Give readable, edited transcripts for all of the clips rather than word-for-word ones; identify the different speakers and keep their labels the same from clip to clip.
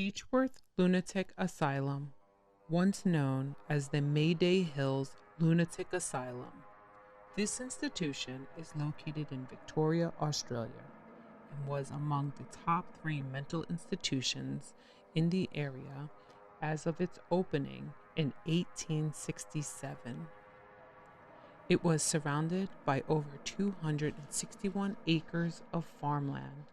Speaker 1: Beechworth Lunatic Asylum, once known as the Mayday Hills Lunatic Asylum. This institution is located in Victoria, Australia, and was among the top 3 mental institutions in the area as of its opening in 1867. It was surrounded by over 261 acres of farmland.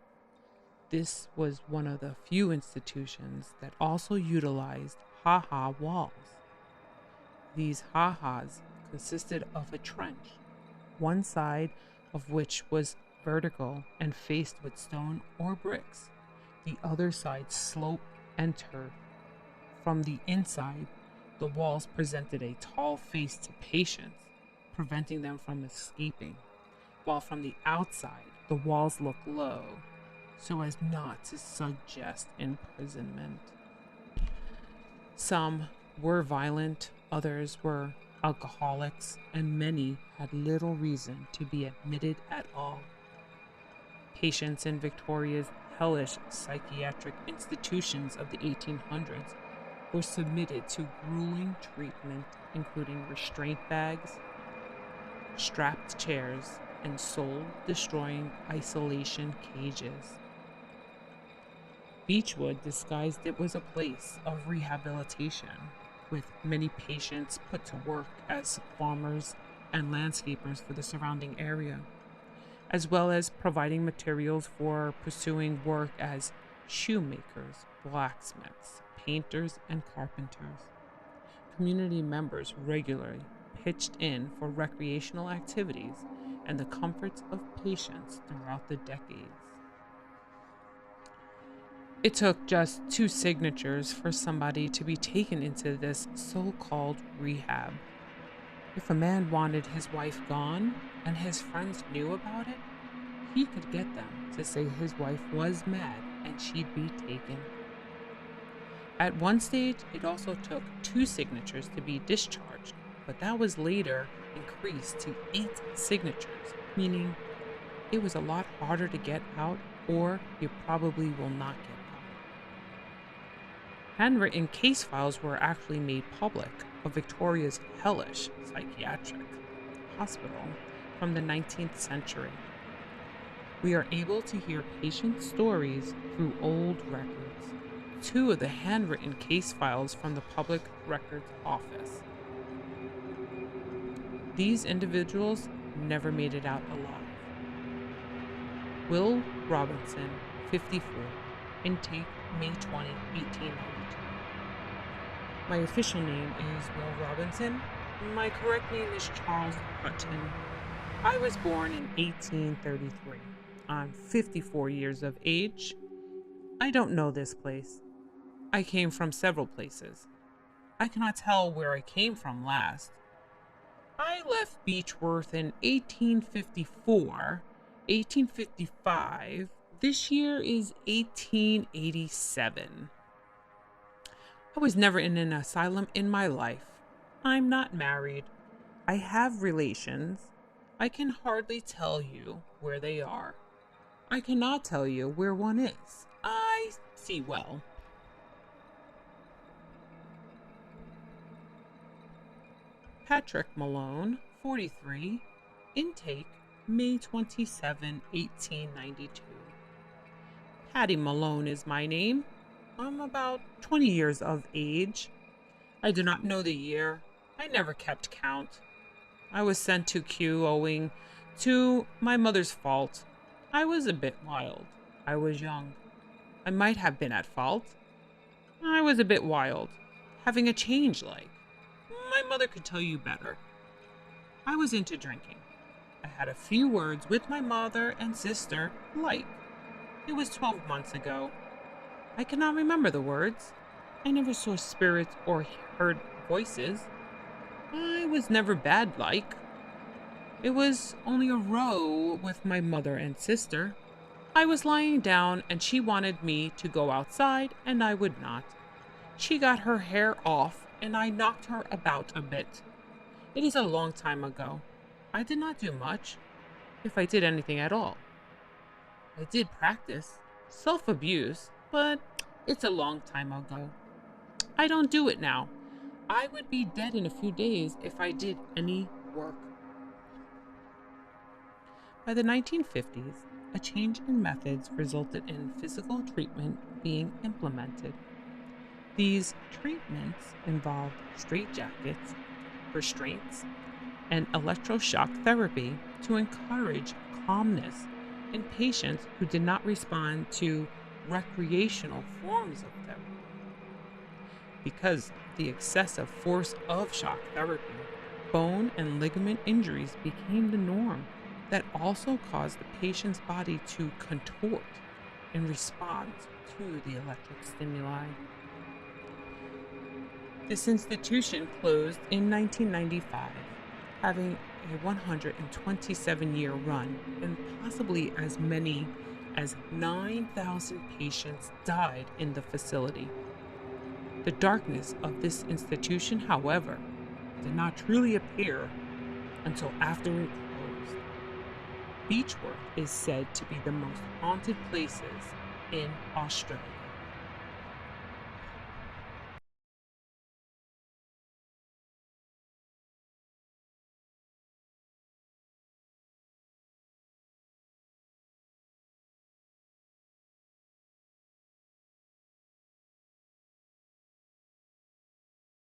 Speaker 1: This was one of the few institutions that also utilized ha-ha walls. These ha-has consisted of a trench, one side of which was vertical and faced with stone or bricks, the other side sloped and turf. From the inside, the walls presented a tall face to patients, preventing them from escaping, while from the outside, the walls looked low, so as not to suggest imprisonment. Some were violent, others were alcoholics, and many had little reason to be admitted at all. Patients in Victoria's hellish psychiatric institutions of the 1800s were submitted to grueling treatment, including restraint bags, strapped chairs, and soul-destroying isolation cages. Beechwood disguised it was a place of rehabilitation, with many patients put to work as farmers and landscapers for the surrounding area, as well as providing materials for pursuing work as shoemakers, blacksmiths, painters, and carpenters. Community members regularly pitched in for recreational activities and the comforts of patients throughout the decades. It took just 2 signatures for somebody to be taken into this so-called rehab. If a man wanted his wife gone and his friends knew about it, he could get them to say his wife was mad and she'd be taken. At one stage, it also took 2 signatures to be discharged, but that was later increased to 8 signatures, meaning it was a lot harder to get out, or you probably will not get out. Handwritten case files were actually made public of Victoria's hellish psychiatric hospital from the 19th century. We are able to hear patient stories through old records. 2 of the handwritten case files from the Public Records Office. These individuals never made it out alive. Will Robinson, 54, intake May 20, 1892. My official name is Will Robinson. My correct name is Charles Hutton. I was born in 1833. I'm 54 years of age. I don't know this place. I came from several places. I cannot tell where I came from last. I left Beechworth in 1854, 1855. This year is 1887. I was never in an asylum in my life. I'm not married. I have relations. I can hardly tell you where they are. I cannot tell you where one is. I see well. Patrick Malone, 43, intake May 27, 1892. Patty Malone is my name. I'm about 20 years of age. I do not know the year. I never kept count. I was sent to Kew owing to my mother's fault. I was a bit wild. I was young. I might have been at fault. I was a bit wild, having a change like. My mother could tell you better. I was into drinking. I had a few words with my mother and sister, like. It was 12 months ago. I cannot remember the words. I never saw spirits or heard voices. I was never bad like. It was only a row with my mother and sister. I was lying down and she wanted me to go outside and I would not. She got her hair off and I knocked her about a bit. It is a long time ago. I did not do much, if I did anything at all. I did practice self-abuse, but It's a long time ago. I don't do it now. I would be dead in a few days if I did any work. By the 1950s, a change in methods resulted in physical treatment being implemented. These treatments involved straitjackets, restraints, and electroshock therapy to encourage calmness in patients who did not respond to recreational forms of therapy. Because of the excessive force of shock therapy, bone and ligament injuries became the norm that also caused the patient's body to contort in response to the electric stimuli. This institution closed in 1995, having a 127-year run, and possibly as many as 9,000 patients died in the facility. The darkness of this institution, however, did not truly appear until after it closed. Beechworth is said to be the most haunted places in Australia.